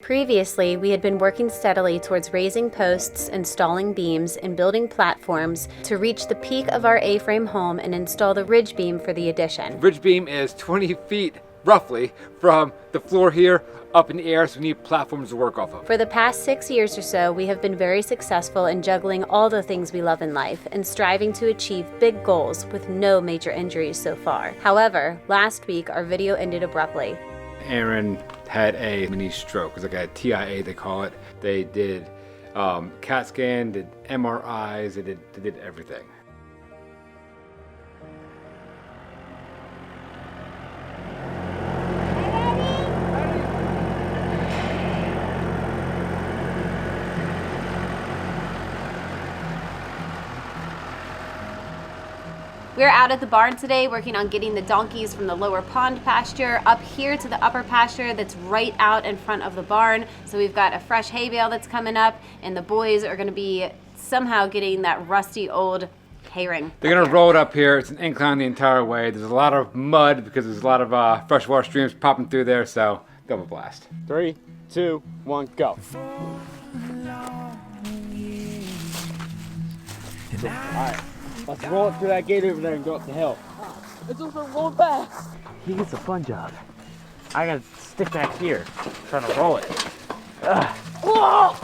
Previously, we had been working steadily towards raising posts, installing beams, and building platforms to reach the peak of our A-frame home and install the ridge beam for the addition. The ridge beam is 20 feet, roughly, from the floor here up in the air, so we need platforms to work off of. For the past 6 years or so, we have been very successful in juggling all the things we love in life and striving to achieve big goals with no major injuries so far. However, last week our video ended abruptly. Erin had a mini stroke. It was like a TIA, they call it. They did CAT scan, did MRIs, they did everything. We're out at the barn today working on getting the donkeys from the lower pond pasture up here to the upper pasture that's right out in front of the barn. So we've got a fresh hay bale that's coming up, and the boys are gonna be somehow getting that rusty old hay ring. They're gonna roll it up here. It's an incline the entire way. There's a lot of mud because there's a lot of freshwater streams popping through there, so double blast. 3, 2, 1, go. Alright, let's roll it through that gate over there and go up the hill. It's just rolling fast. He gets a fun job. I gotta stick back here, trying to roll it.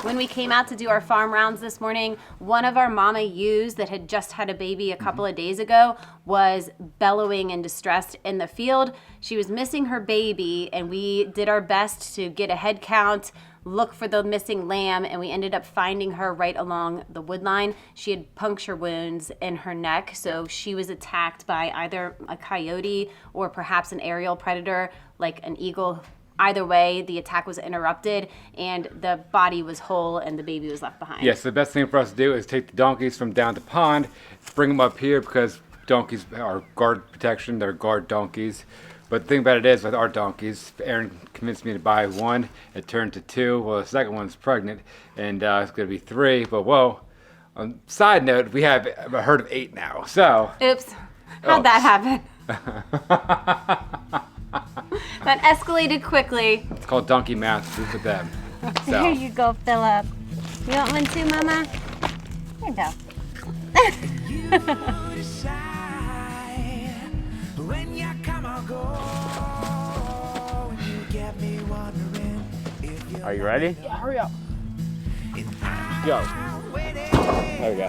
When we came out to do our farm rounds this morning, one of our mama ewes that had just had a baby a couple of days ago was bellowing in distress in the field. She was missing her baby, and we did our best to get a head count, look for the missing lamb, and we ended up finding her right along the wood line. She had puncture wounds in her neck, so she was attacked by either a coyote or perhaps an aerial predator like an eagle. Either way, the attack was interrupted and the body was whole and the baby was left behind. Yes, the best thing for us to do is take the donkeys from down the pond, bring them up here because donkeys are guard protection, they're guard donkeys. But the thing about it is, with our donkeys, Erin convinced me to buy one, it turned to 2, well the second one's pregnant, and it's gonna be 3, but whoa. On side note, we have a herd of 8 now, so. Oops, how'd that happen? That escalated quickly. It's called donkey math with them. So. Here you go, Philip. You want one too, Mama? Here you go. Are you ready? Yeah, hurry up. Go. There we go.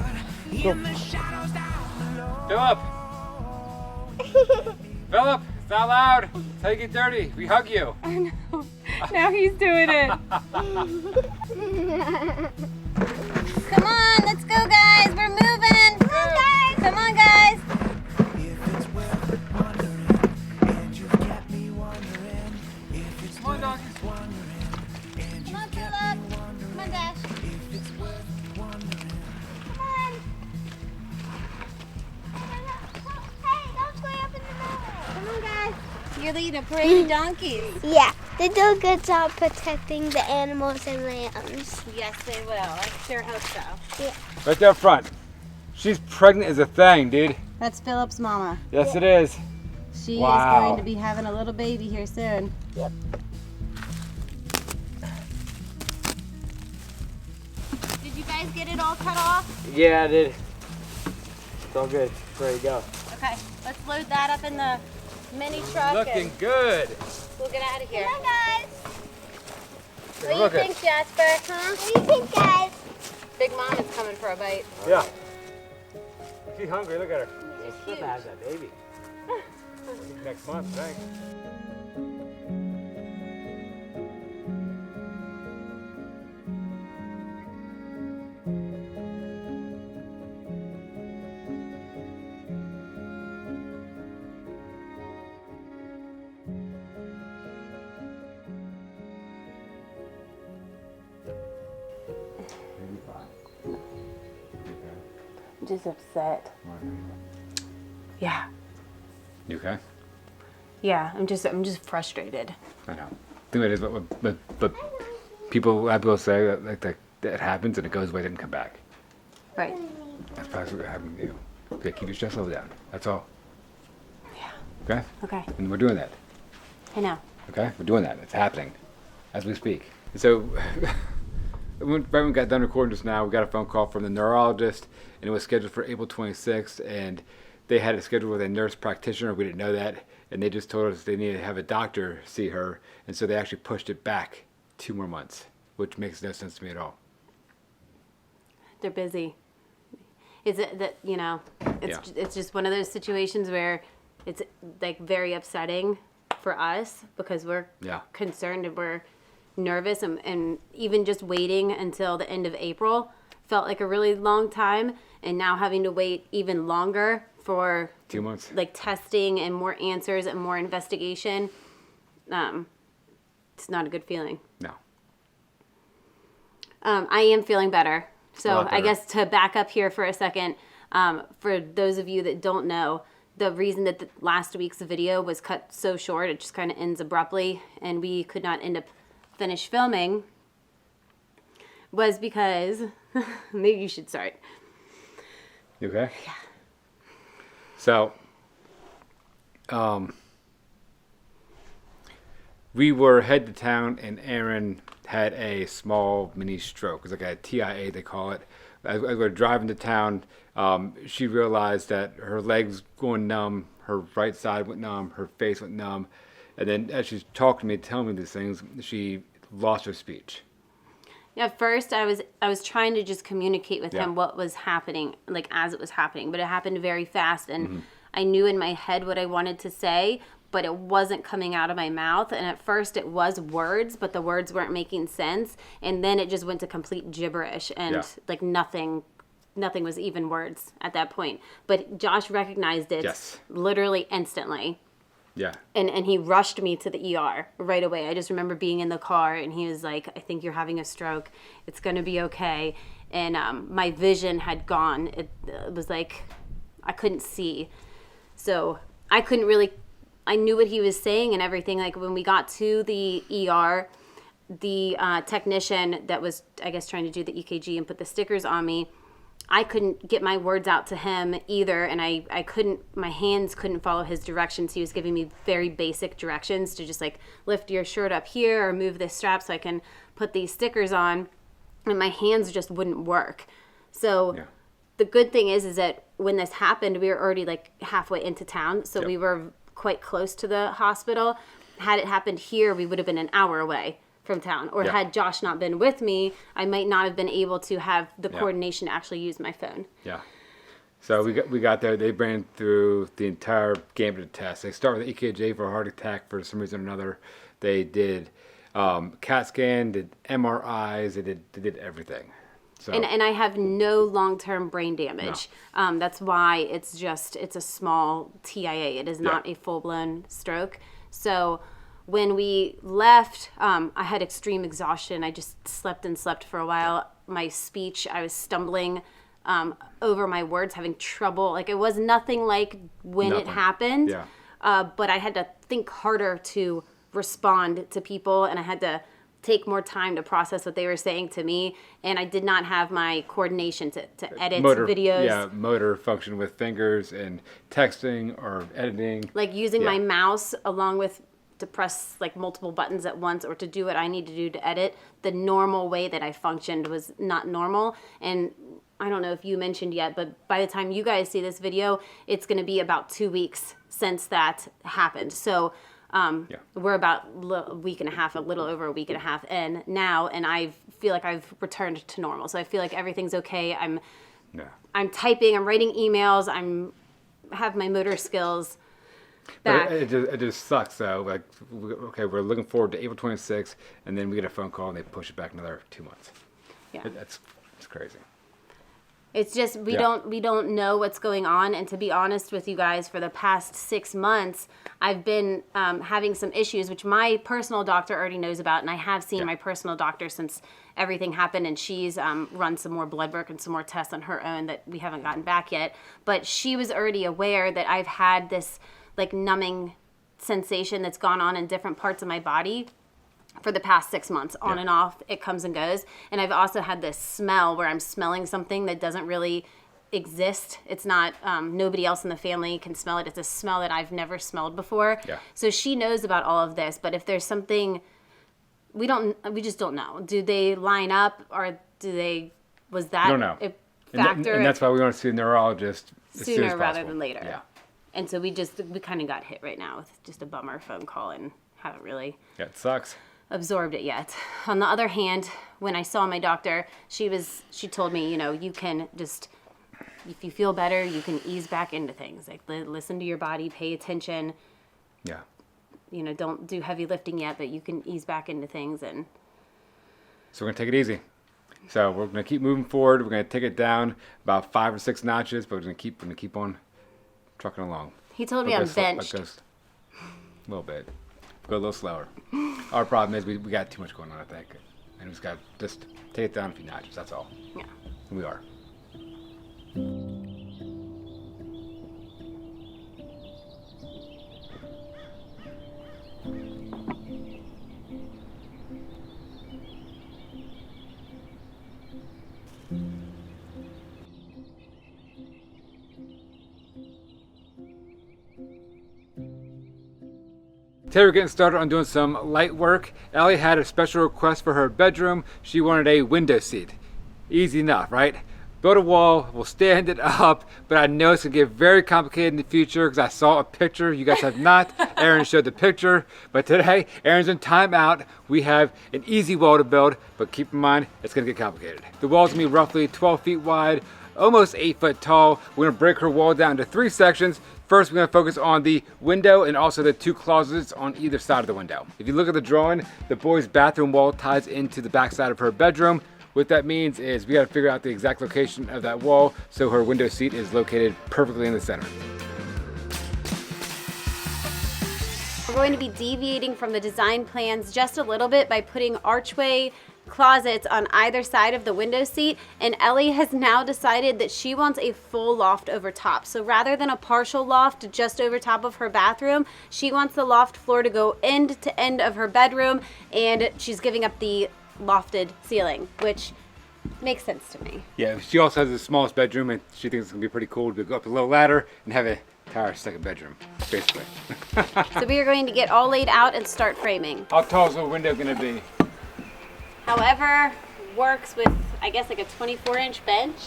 Philip! Philip, it's not loud. Take it dirty. We hug you. I know. Now he's doing it. Come on, let's go, guys. We're moving. Come on, guys. Come on, guys. Come on, donkeys. Come on, Philip. Come on, Dash. Come on. Hey, don't play up in the middle. Come on, guys. You're leading a parade of donkeys. Yeah, they do a good job protecting the animals and lambs. Yes, they will. I sure hope so. Yeah. Right there up front. She's pregnant as a thing, dude. That's Philip's mama. Yes, it is. She Wow. is going to be having a little baby here soon. Yep. Did you guys get it all cut off? Yeah, I did. It's all good. Ready to go. Okay, let's load that up in the mini truck Looking and good. we'll get out of here. Come on, guys. What do you Look at- think, Jasper? Huh? What do you think, guys? Big Mom is coming for a bite. Yeah. She's hungry. Look at her. She's Supposed to have that baby. Next month, thanks. I'm just upset. Yeah. You okay? Yeah, I'm just frustrated. I know. The thing is, but people, I will say that that happens and it goes away, doesn't come back. Right. That's probably what happened to you. Okay, keep your stress level down. That's all. Yeah. Okay? Okay. And we're doing that. I know. Okay? We're doing that. It's happening as we speak. So, right when we got done recording just now, we got a phone call from the neurologist, and it was scheduled for April 26th, and they had it scheduled with a nurse practitioner. We didn't know that, and they just told us they needed to have a doctor see her, and so they actually pushed it back 2 more months, which makes no sense to me at all. They're busy. Is it that, it's just one of those situations where it's like very upsetting for us because we're concerned and we're nervous, and even just waiting until the end of April felt like a really long time, and now having to wait even longer for 2 months, like testing and more answers and more investigation. It's not a good feeling. No. I am feeling better. So better. I guess to back up here for a second, for those of you that don't know, the reason that the last week's video was cut so short, it just kind of ends abruptly, and we could not end up finish filming, was because maybe you should start. You okay? Yeah. So, we were headed to town, and Erin had a small mini stroke. It's like a TIA, they call it. As we were driving to town, she realized that her legs going numb, her right side went numb, her face went numb, and then as she's talking to me, telling me these things, she lost her speech. At first, I was trying to just communicate with him what was happening, like as it was happening, but it happened very fast, and I knew in my head what I wanted to say, but it wasn't coming out of my mouth. And at first, it was words, but the words weren't making sense, and then it just went to complete gibberish, and like nothing was even words at that point. But Josh recognized it literally instantly. Yeah. And he rushed me to the ER right away. I just remember being in the car, and he was like, I think you're having a stroke. It's going to be okay. And my vision had gone. It was like I couldn't see. So I couldn't really, I knew what he was saying and everything. Like when we got to the ER, the technician that was, I guess, trying to do the EKG and put the stickers on me, I couldn't get my words out to him either, and I couldn't, my hands couldn't follow his directions. He was giving me very basic directions to just like lift your shirt up here or move this strap so I can put these stickers on, and my hands just wouldn't work. So the good thing is that when this happened, we were already like halfway into town, so we were quite close to the hospital. Had it happened here, we would have been an hour away from town, or had Josh not been with me, I might not have been able to have the coordination to actually use my phone. Yeah. So we got there. They ran through the entire gambit of tests. They start with EKG for a heart attack for some reason or another. They did CAT scan, did MRIs, they did everything. So. And I have no long-term brain damage. No. That's why it's a small TIA. It is not a full-blown stroke. So when we left, I had extreme exhaustion. I just slept for a while. My speech, I was stumbling over my words, having trouble. Like it was nothing like when it happened. Yeah. But I had to think harder to respond to people, and I had to take more time to process what they were saying to me. And I did not have my coordination to edit videos. Yeah, motor function with fingers and texting or editing. Like using my mouse along with to press like multiple buttons at once or to do what I need to do to edit. The normal way that I functioned was not normal. And I don't know if you mentioned yet, but by the time you guys see this video, it's going to be about 2 weeks since that happened. So we're about a week and a half, a little over a week and a half in now, and I feel like I've returned to normal. So I feel like everything's okay. I'm typing, I'm writing emails, have my motor skills back. But it just sucks though. Like, okay, we're looking forward to April 26th, and then we get a phone call and they push it back another 2 months. Yeah, it's crazy. It's just we don't know what's going on, and to be honest with you guys, for the past 6 months, I've been having some issues, which my personal doctor already knows about, and I have seen my personal doctor since everything happened, and she's run some more blood work and some more tests on her own that we haven't gotten back yet. But she was already aware that I've had this like numbing sensation that's gone on in different parts of my body for the past 6 months, on and off. It comes and goes. And I've also had this smell where I'm smelling something that doesn't really exist. It's not, nobody else in the family can smell it. It's a smell that I've never smelled before. Yeah. So she knows about all of this, but if there's something we just don't know. Do they line up, or was that I don't know. a factor? And that's why we want to see a neurologist as soon as sooner rather possible. than later. Yeah. And so we kind of got hit right now with just a bummer phone call and haven't really Yeah, it sucks. absorbed it yet. On the other hand, when I saw my doctor, she told me, you can just, if you feel better, you can ease back into things. Like listen to your body, pay attention. Yeah. Don't do heavy lifting yet, but you can ease back into things. And So we're going to take it easy. So we're going to keep moving forward. We're going to take it down about 5 or 6 notches, but we're going to keep on trucking along. he told me I'm benched. A little bit. Go a little slower. Our problem is we got too much going on, I think. And we just got to just take it down a few notches, that's all. Yeah. And we are. Today we're getting started on doing some light work. Ellie had a special request for her bedroom. She wanted a window seat. Easy enough, right? Build a wall, we'll stand it up, but I know it's gonna get very complicated in the future because I saw a picture. You guys have not. Erin showed the picture, but today Erin's in timeout. We have an easy wall to build, but keep in mind, it's gonna get complicated. The wall's gonna be roughly 12 feet wide, almost 8 foot tall. We're gonna break her wall down into 3 sections. First, we're gonna focus on the window and also the 2 closets on either side of the window. If you look at the drawing, the boys' bathroom wall ties into the back side of her bedroom. What that means is we gotta figure out the exact location of that wall so her window seat is located perfectly in the center. We're going to be deviating from the design plans just a little bit by putting archway closets on either side of the window seat, and Ellie has now decided that she wants a full loft over top. So rather than a partial loft just over top of her bathroom, she wants the loft floor to go end to end of her bedroom, and she's giving up the lofted ceiling, which makes sense to me. Yeah, she also has the smallest bedroom and she thinks it's gonna be pretty cool to go up a little ladder and have an entire second bedroom, basically. So we are going to get all laid out and start framing. How tall is the window gonna be? However, works with, I guess, like a 24-inch bench.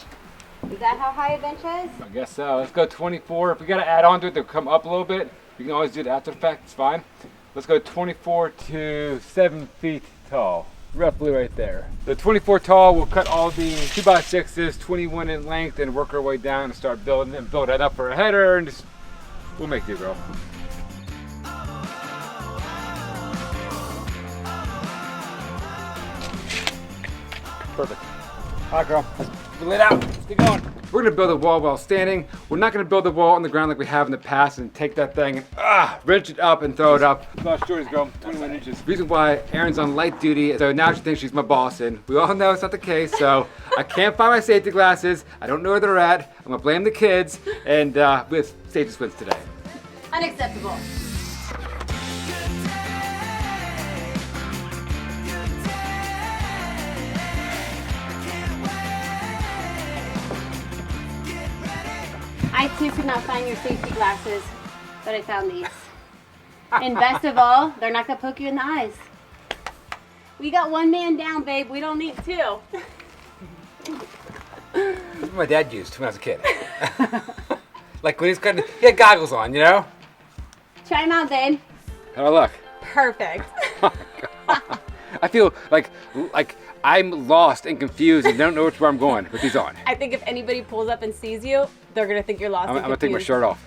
Is that how high a bench is? I guess so. Let's go 24. If we gotta add on to it to come up a little bit, you can always do it after the fact, it's fine. Let's go 24 to 7 feet tall. Roughly right there. The 24 tall, we'll cut all the 2x6s, 21 in length, and work our way down and start building and build that up for a header, and just, we'll make do, girl. Perfect. All right, girl, let's lay it out. Let's get going. We're gonna build a wall while standing. We're not gonna build the wall on the ground like we have in the past and take that thing and wrench it up and throw it up. About short as girl, 21 inches. Reason why Erin's on light duty, so now she thinks she's my boss, and we all know it's not the case, so I can't find my safety glasses. I don't know where they're at. I'm gonna blame the kids, and we have safety squints today. Unacceptable. I too could not find your safety glasses, but I found these. And best of all, they're not gonna poke you in the eyes. We got one man down, babe. We don't need 2. This is what my dad used when I was a kid. Like when he had goggles on, you know? Try them out, babe. How do I look? Perfect. I feel like I'm lost and confused and don't know which way I'm going with these on. I think if anybody pulls up and sees you, they're gonna think you're lost. I'm and gonna take my confused. shirt off.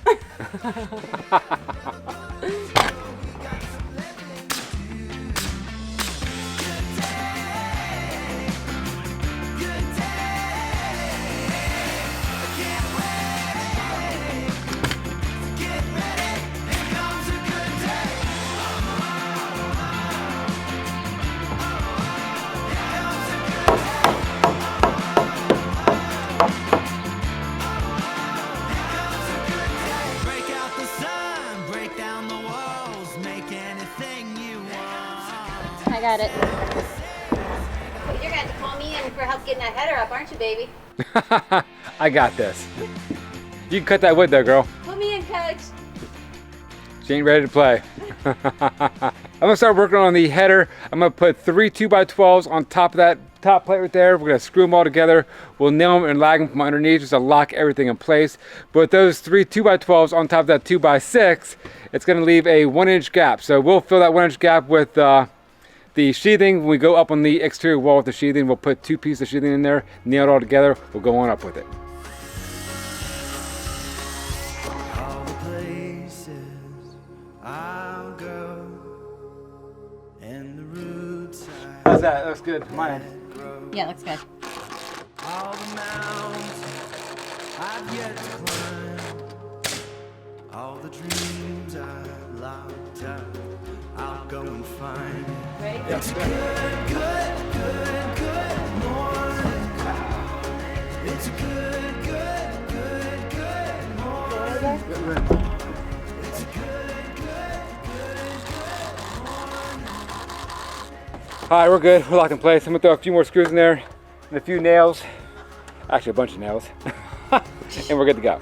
I got it. You're gonna have to call me in for help getting that header up, aren't you, baby? I got this. You can cut that wood though, girl. Put me in, coach. She ain't ready to play. gonna start working on the header. I'm gonna put 3 2x12s on top of that top plate right there. We're gonna screw them all together. We'll nail them and lag them from underneath just to lock everything in place. But those 3 2x12s on top of that 2x6, it's gonna leave a 1-inch gap. So we'll fill that 1-inch gap with the sheathing. When we go up on the exterior wall with the sheathing, we'll put 2 pieces of sheathing in there, nail it all together. We'll go on up with it. How's that? Looks good. My end. Yeah, looks good. All the mountains I've yet to climb, all the dreams I've locked up, I'll go and find. Ready? It's a good, good, good, good morning. It's a good, good, good, good morning. It's a good, good, good, good morning. All right, we're good. We're locked in place. I'm gonna throw a few more screws in there and a few nails. Actually, a bunch of nails. And we're good to go.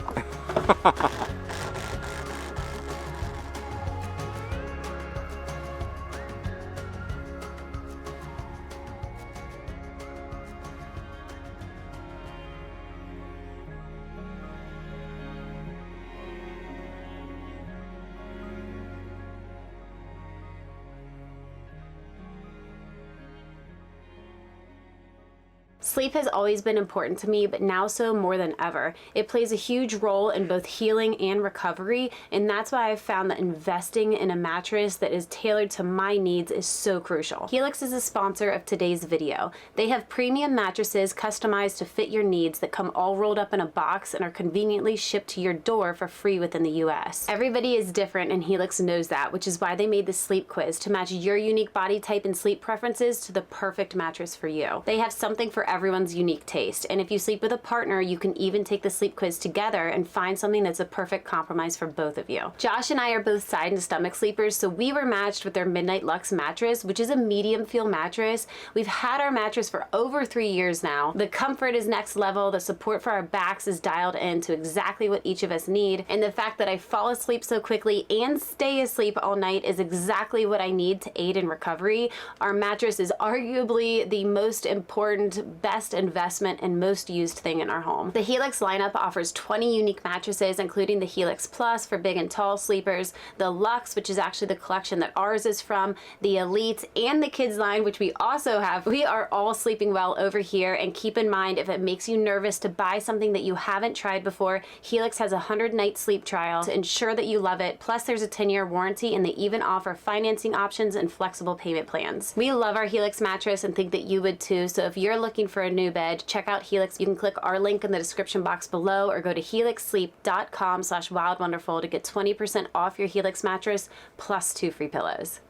Sleep has always been important to me, but now so more than ever. It plays a huge role in both healing and recovery, and that's why I've found that investing in a mattress that is tailored to my needs is so crucial. Helix is a sponsor of today's video. They have premium mattresses customized to fit your needs that come all rolled up in a box and are conveniently shipped to your door for free within the US. Everybody is different, and Helix knows that, which is why they made the sleep quiz to match your unique body type and sleep preferences to the perfect mattress for you. They have something for everyone's unique taste, and if you sleep with a partner, you can even take the sleep quiz together and find something that's a perfect compromise for both of you. Josh and I are both side and stomach sleepers, so we were matched with their Midnight Luxe mattress, which is a medium feel mattress. We've had our mattress for over 3 years now. The comfort is next level, the support for our backs is dialed in to exactly what each of us need, and the fact that I fall asleep so quickly and stay asleep all night is exactly what I need to aid in recovery. Our mattress is arguably the most important, best investment and most used thing in our home. The Helix lineup offers 20 unique mattresses, including the Helix Plus for big and tall sleepers, the Luxe, which is actually the collection that ours is from, the Elite, and the Kids line, which we also have. We are all sleeping well over here, and keep in mind, if it makes you nervous to buy something that you haven't tried before, Helix has a 100-night sleep trial to ensure that you love it. Plus, there's a 10-year warranty, and they even offer financing options and flexible payment plans. We love our Helix mattress and think that you would too, so if you're looking for a new bed, check out Helix. You can click our link in the description box below or go to helixsleep.com/wildwonderful to get 20% off your Helix mattress plus 2 free pillows.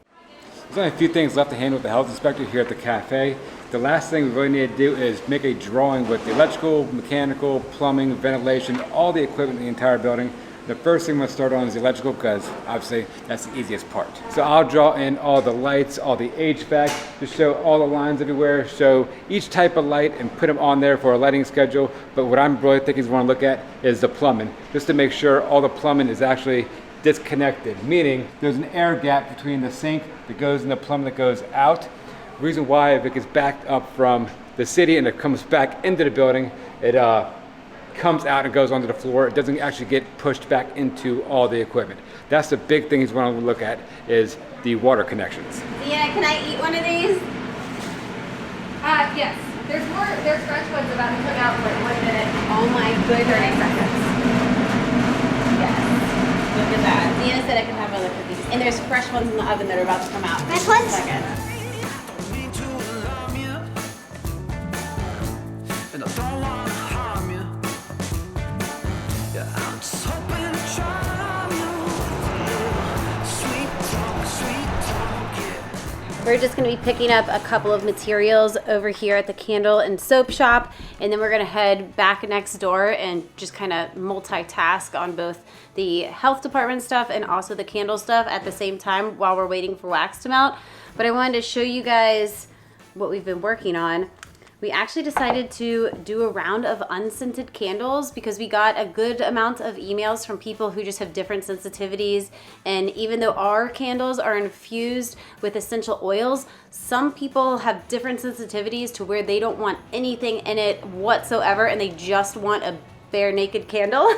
There's only a few things left to handle with the health inspector here at the cafe. The last thing we really need to do is make a drawing with the electrical, mechanical, plumbing, ventilation, all the equipment in the entire building. The first thing I'm going to start on is the electrical, because obviously that's the easiest part. So I'll draw in all the lights, all the HVAC, to show all the lines everywhere, show each type of light and put them on there for a lighting schedule. But what I'm really thinking is want to look at is the plumbing, just to make sure all the plumbing is actually disconnected, meaning there's an air gap between the sink that goes in the plumbing that goes out. The reason why, if it gets backed up from the city and it comes back into the building, it comes out and goes onto the floor. It doesn't actually get pushed back into all the equipment. That's the big thing he's going to look at, is the water connections. Yeah, can I eat one of these? Yes. There's fresh ones about to come out in like 1 minute. Oh my goodness. 30 seconds. Yes. Look at that. Deanna said I could have other cookies. And there's fresh ones in the oven that are about to come out. Fresh ones? Second. Me to alarm you, and I don't wanna harm you. Yeah, I'm just hoping to charm you. Sweet talk, yeah. We're just going to be picking up a couple of materials over here at the candle and soap shop, and then we're going to head back next door and just kind of multitask on both the health department stuff and also the candle stuff at the same time while we're waiting for wax to melt. But I wanted to show you guys what we've been working on. we actually decided to do a round of unscented candles because we got a good amount of emails from people who just have different sensitivities. And even though our candles are infused with essential oils, some people have different sensitivities to where they don't want anything in it whatsoever and they just want a bare naked candle.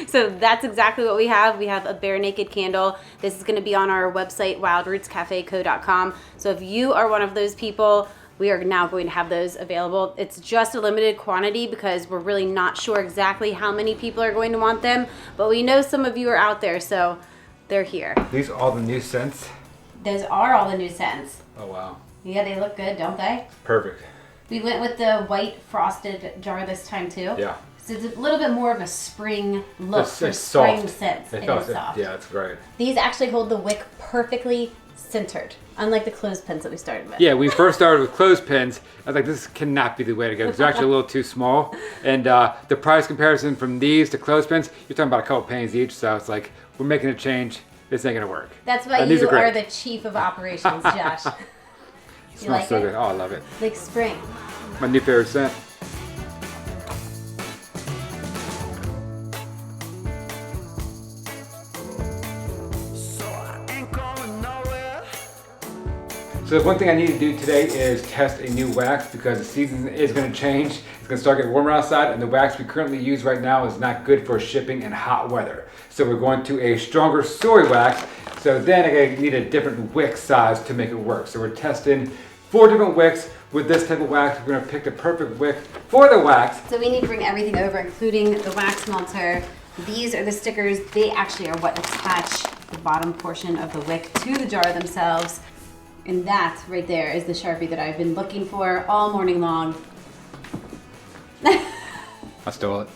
So that's exactly what we have. We have a bare naked candle. This is going to be on our website, wildrootscafeco.com. So if you are one of those people, we are now going to have those available. It's just a limited quantity because we're really not sure exactly how many people are going to want them, but we know some of you are out there, so they're here. These are all the new scents. Those are all the new scents. Oh wow. Yeah, they look good, don't they? Perfect. We went with the white frosted jar this time too. Yeah. So it's a little bit more of a spring look for It's spring soft. scents. It It's is soft. Yeah, it's great. These actually hold the wick perfectly centered, unlike the clothespins that we started with. Yeah, we first started with clothespins. I was like, this cannot be the way to go. It's actually a little too small. And the price comparison from these to clothespins, you're talking about a couple pennies each. So it's like, we're making a change. This ain't gonna work. That's why And these you are great. are the chief of operations, Josh. You Smells like so it? good. Oh, I love it. Like spring. My new favorite scent. So I ain't going nowhere. So the one thing I need to do today is test a new wax because the season is going to change. It's going to start getting warmer outside and the wax we currently use right now is not good for shipping in hot weather. So we're going to a stronger soy wax. So then I need a different wick size to make it work. So we're testing 4 different wicks with this type of wax. We're going to pick the perfect wick for the wax. So we need to bring everything over, including the wax melter. These are the stickers. They actually are what attach the bottom portion of the wick to the jar themselves. And that right there is the Sharpie that I've been looking for all morning long. I stole it.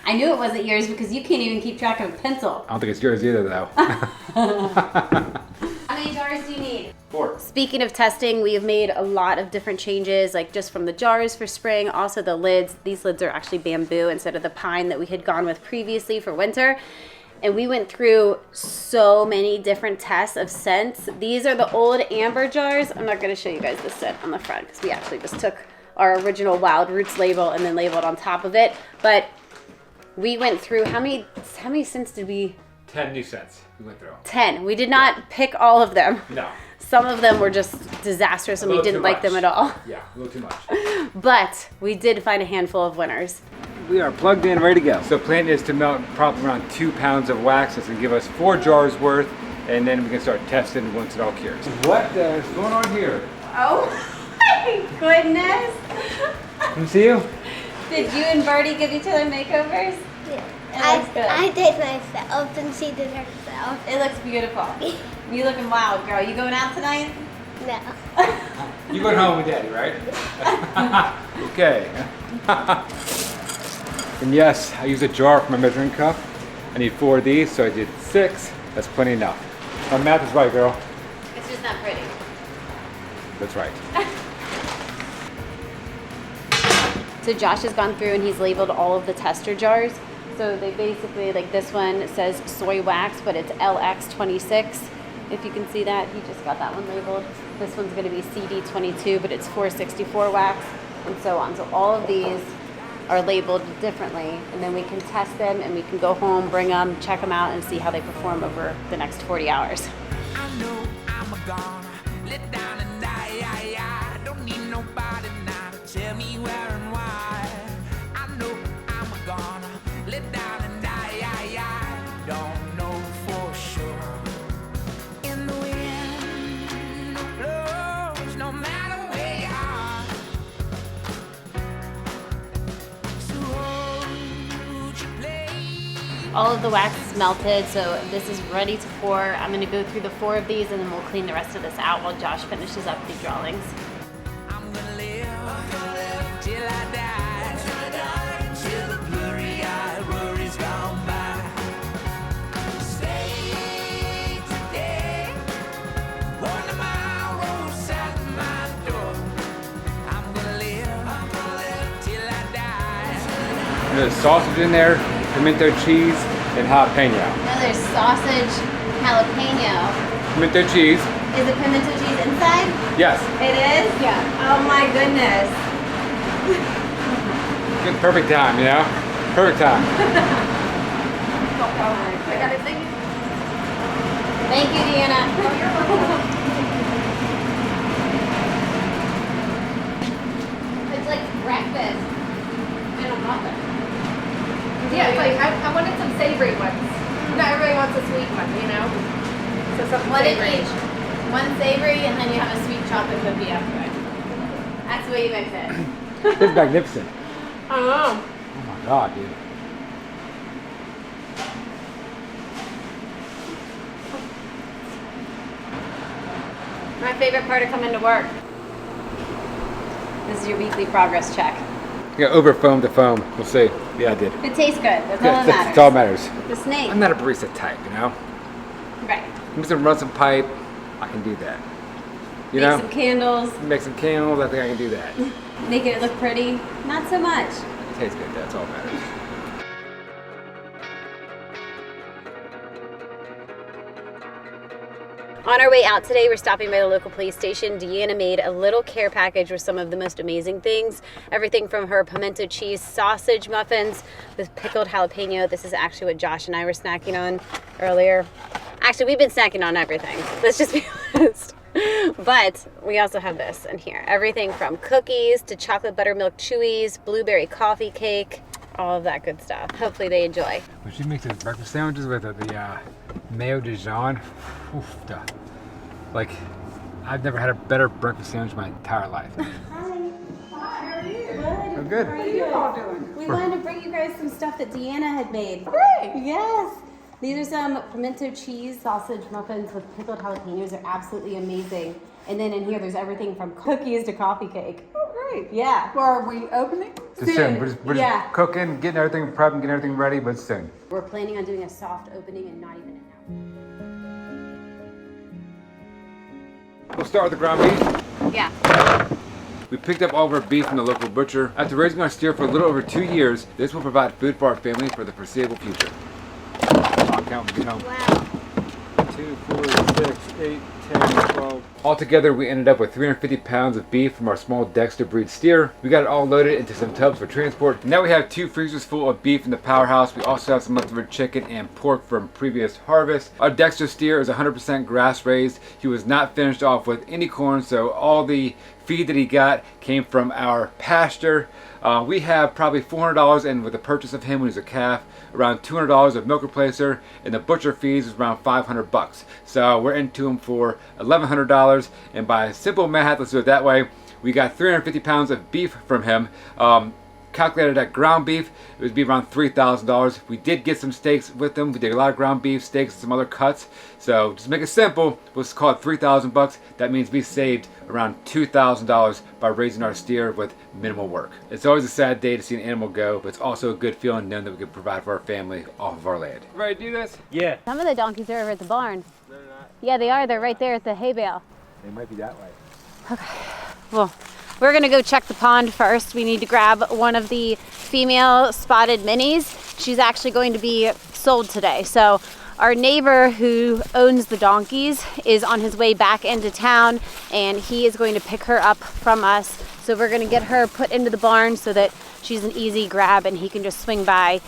I knew it wasn't yours because you can't even keep track of a pencil. I don't think it's yours either though. How many jars do you need? 4. Speaking of testing, we have made a lot of different changes, like just from the jars for spring, also the lids. These lids are actually bamboo instead of the pine that we had gone with previously for winter. And we went through so many different tests of scents. These are the old amber jars. I'm not gonna show you guys the scent on the front because we actually just took our original Wild Roots label and then labeled on top of it. But we went through, how many scents did we? 10 new scents we went through. 10. We did not pick all of them. No. Some of them were just disastrous and we little didn't too like them much. at all. Yeah, a little too much. But we did find a handful of winners. We are plugged in, ready to go. So the plan is to melt probably around 2 pounds of wax. That's gonna give us 4 jars worth, and then we can start testing once it all cures. What is going on here? Oh my goodness. Can you see you? Did you and Birdie give each other makeovers? Yeah. It looks good. I did myself and she did herself. It looks beautiful. You looking wild, girl. You going out tonight? No. You going home with Daddy, right? Okay. And yes, I use a jar for my measuring cup. I need 4 of these, so I did 6. That's plenty enough. My math is right, girl. It's just not pretty. That's right. So Josh has gone through and he's labeled all of the tester jars. So they basically, like this one says soy wax, but it's LX26. If you can see that, he just got that one labeled. This one's gonna be CD22, but it's 464 wax, and so on. So all of these are labeled differently, and then we can test them and we can go home, bring them, check them out, and see how they perform over the next 40 hours. I know I'm a goner, let down and die. I don't need nobody now to tell me where and why. I know I'm a goner, let down and die. I don't know for sure. In the wind blows, no matter where you are. So hold your place. All of the wax is melted, so this is ready to pour. I'm gonna go through the 4 of these and then we'll clean the rest of this out while Josh finishes up the drawings. I'm gonna live till I die, till the blurry-eyed worries gone by. Stay today, one tomorrow's at my door. I'm gonna live till I die. There's sausage in there, pimento cheese, and jalapeno. Now there's sausage, jalapeno. Pimento cheese. Is the pimento cheese inside? Yes. It is? Yeah. Oh my goodness. Good, perfect time, you know? Perfect time. I got it. Thank you. Thank you, Deanna. It's like breakfast and a muffin. Yeah, it's like I wanted some savory ones. Not everybody wants a sweet one, you know? So something What did savory. each? One savory and then you have a sweet chocolate cookie after it. That's the way you mix it. It's magnificent. I don't know. Oh my God, dude. My favorite part of coming to work. This is your weekly progress check. Yeah, over foam to foam. We'll see. Yeah, I did. It tastes good. That's all Yeah, that that's all that matters. The snake. I'm not a barista type, you know? Right. I'm just gonna run some pipe. I can do that. You Make know? some candles. Make some candles. I think I can do that. Make it look pretty. Not so much. It tastes good. That's all that matters. On our way out today, we're stopping by the local police station. Deanna made a little care package with some of the most amazing things. Everything from her pimento cheese sausage muffins with pickled jalapeno. This is actually what Josh and I were snacking on earlier. Actually, we've been snacking on everything. Let's just be honest. But we also have this in here. Everything from cookies to chocolate buttermilk chewies, blueberry coffee cake, all of that good stuff. Hopefully they enjoy. When she makes those breakfast sandwiches with the mayo Dijon, oof, like I've never had a better breakfast sandwich in my entire life. I'm good. We wanted to bring you guys some stuff that Deanna had made. Great! Yes! These are some pimento cheese sausage muffins with pickled jalapenos. They're absolutely amazing. And then in here, there's everything from cookies to coffee cake. Oh, great. Yeah. Well, are we opening? Soon. We're just cooking, getting everything prepped, getting everything ready, but soon. We're planning on doing a soft opening and not even an hour. We'll start with the ground beef. Yeah. We picked up all of our beef from the local butcher. After raising our steer for a little over 2 years, this will provide food for our family for the foreseeable future. I'll count when we get home. Wow. 2, 4, 6, 8, 10, 12. Altogether, we ended up with 350 pounds of beef from our small Dexter breed steer. We got it all loaded into some tubs for transport. Now we have 2 freezers full of beef in the powerhouse. We also have some leftover chicken and pork from previous harvest. Our Dexter steer is 100% grass raised. He was not finished off with any corn, so all the feed that he got came from our pasture. We have probably $400 in with the purchase of him when he was a calf, around $200 of milk replacer, and the butcher fees is around $500. So we're into him for $1,100, and by simple math, let's do it that way, we got 350 pounds of beef from him. Calculated at ground beef, it would be around $3,000. We did get some steaks with them. We did a lot of ground beef, steaks, and some other cuts. So just make it simple, let's call it $3,000. That means we saved around $2,000 by raising our steer with minimal work. It's always a sad day to see an animal go, but it's also a good feeling knowing that we can provide for our family off of our land. Ready to do this? Yeah. Some of the donkeys are over at the barn. They're not. Yeah, they are. They're right there at the hay bale. They might be that way. Well, we're gonna go check the pond first. We need to grab one of the female spotted minis. She's actually going to be sold today. So our neighbor who owns the donkeys is on his way back into town, and he is going to pick her up from us. So we're gonna get her put into the barn so that she's an easy grab and he can just swing by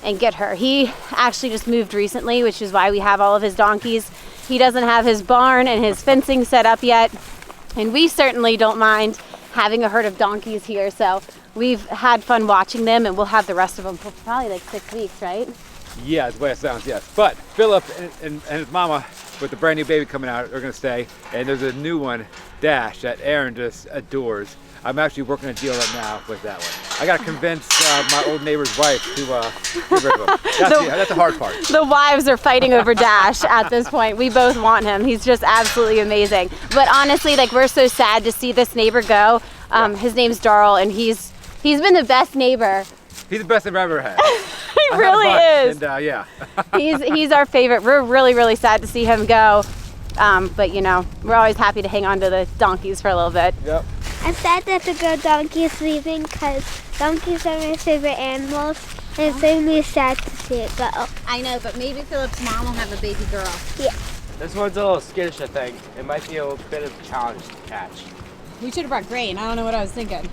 and get her. He actually just moved recently, which is why we have all of his donkeys. He doesn't have his barn and his fencing set up yet, and we certainly don't mind having a herd of donkeys here. So we've had fun watching them, and we'll have the rest of them for probably like 6 weeks, right? Yeah, that's the way it sounds, yes. But Philip and his mama, with the brand new baby coming out, are gonna stay. And there's a new one, Dash, that Erin just adores. I'm actually working a deal right now with that one. I gotta convince my old neighbor's wife to get rid of him. That's the hard part. The wives are fighting over Dash at this point. We both want him. He's just absolutely amazing. But honestly, like, we're so sad to see this neighbor go. His name's Darl, and he's been the best neighbor. He's the best I've ever had. He really is. And yeah. He's our favorite. We're really, really sad to see him go. But you know, we're always happy to hang on to the donkeys for a little bit. Yep. I'm sad that the girl donkey is leaving because donkeys are my favorite animals, and it's made me sad to see it go. I know, but maybe Philip's mom will have a baby girl. Yeah. This one's a little skittish, I think. It might be a little bit of a challenge to catch. We should have brought grain. I don't know what I was thinking.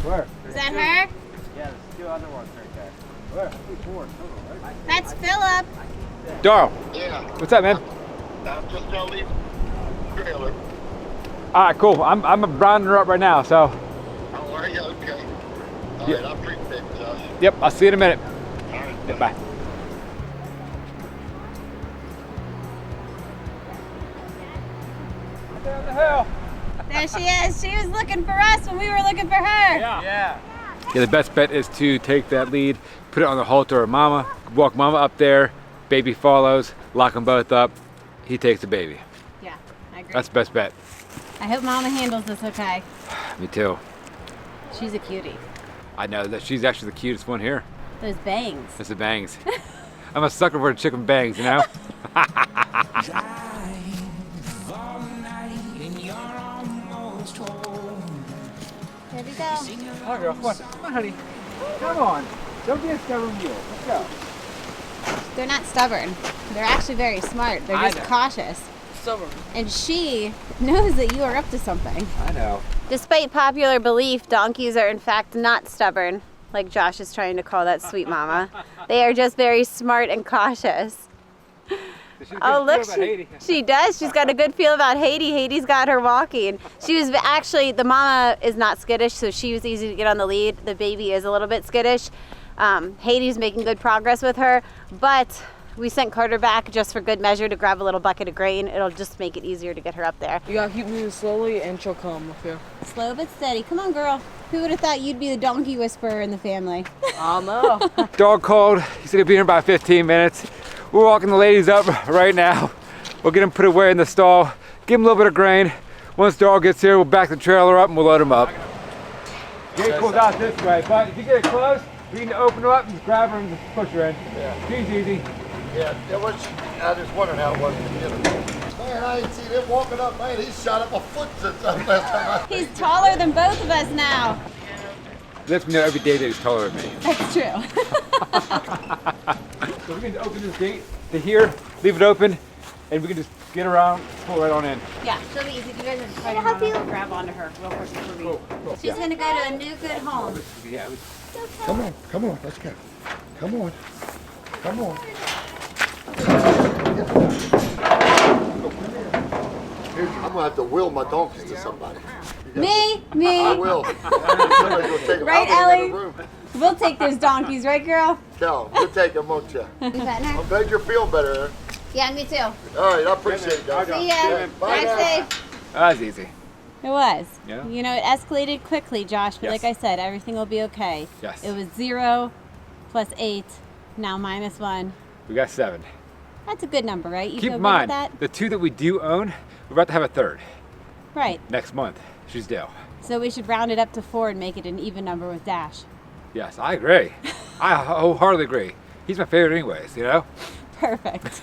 Where? Is that her? Yeah, there's 2 other ones right there. Where? 4 total, right? That's Philip. Darl, Yeah, what's up, man? I'm just gonna leave the trailer. All right, cool. I'm rounding her up right now, so. Oh, are you? Okay. All Yeah. right, I appreciate it, Josh. Yep, I'll see you in a minute. All right, Yeah, bye. Down the hill. There she is. She was looking for us when we were looking for her. Yeah. Yeah, the best bet is to take that lead, put it on the halter of Mama, walk Mama up there, baby follows, lock them both up. He takes the baby. Yeah, I agree. That's the best bet. I hope Mama handles this okay. Me too. She's a cutie. I know that she's actually the cutest one here. Those bangs. It's the bangs. I'm a sucker for chicken bangs, you know? There we go. Come on, girl. Come on. Come on, honey. Come on. Don't be a stubborn mule. Let's go. They're not stubborn. They're actually very smart. They're I just know. cautious. Stubborn. And she knows that you are up to something. I know. Despite popular belief, donkeys are in fact not stubborn, like Josh is trying to call that sweet mama. They are just very smart and cautious. Oh, look, she does. She's got a good feel about Haiti. Haiti's got her walking. She was actually, the mama is not skittish, so she was easy to get on the lead. The baby is a little bit skittish. Haiti's making good progress with her, but we sent Carter back just for good measure to grab a little bucket of grain. It'll just make it easier to get her up there. You gotta keep moving slowly and she'll come up here. Slow but steady. Come on, girl. Who would have thought you'd be the donkey whisperer in the family? I know. Dog called. He said he'll be here in about 15 minutes. We're walking the ladies up right now. We'll get them put away in the stall, give them a little bit of grain. Once dog gets here, we'll back the trailer up and we'll load them up. Gate pulls out this way, but if you get it close, we can open her up and just grab her and just push her in. Yeah. She's easy. Yeah, it was, I just wondered how it was to get her. Man, I ain't seen him walking up, man. He's shot up a foot since last time I He's taller than both of us now. Lets me know every day that he's taller than me. That's true. So we can open this gate to here, leave it open, and we can just get around, pull right on in. Yeah, she'll be easy. You guys are trying Can I help you? grab onto her real quick before we... Cool. She's gonna go to a new good home. Yeah, Come on, let's go. Come on. Come on. I'm gonna have to will my donkeys to somebody. Me? I will. Somebody's gonna take them Right, out of Ellie? the room. We'll take those donkeys, right, girl? Cal, you'll take them, won't you? You petting her? I'm glad you're feeling better, Aaron. Yeah, me too. All right, I appreciate it, guys. See ya. Bye Drive now. safe. that was easy. It was. Yeah. You know, it escalated quickly, Josh, but Yes. like I said, everything will be okay. Yes. It was 0 plus 8, now minus 1. We got 7. That's a good number, right? You Keep feel in good with mind, that? the 2 that we do own, we're about to have a 3rd Right. next month. She's due. So we should round it up to 4 and make it an even number with Dash. Yes, I agree. I wholeheartedly agree. He's my favorite anyways, you know? Perfect.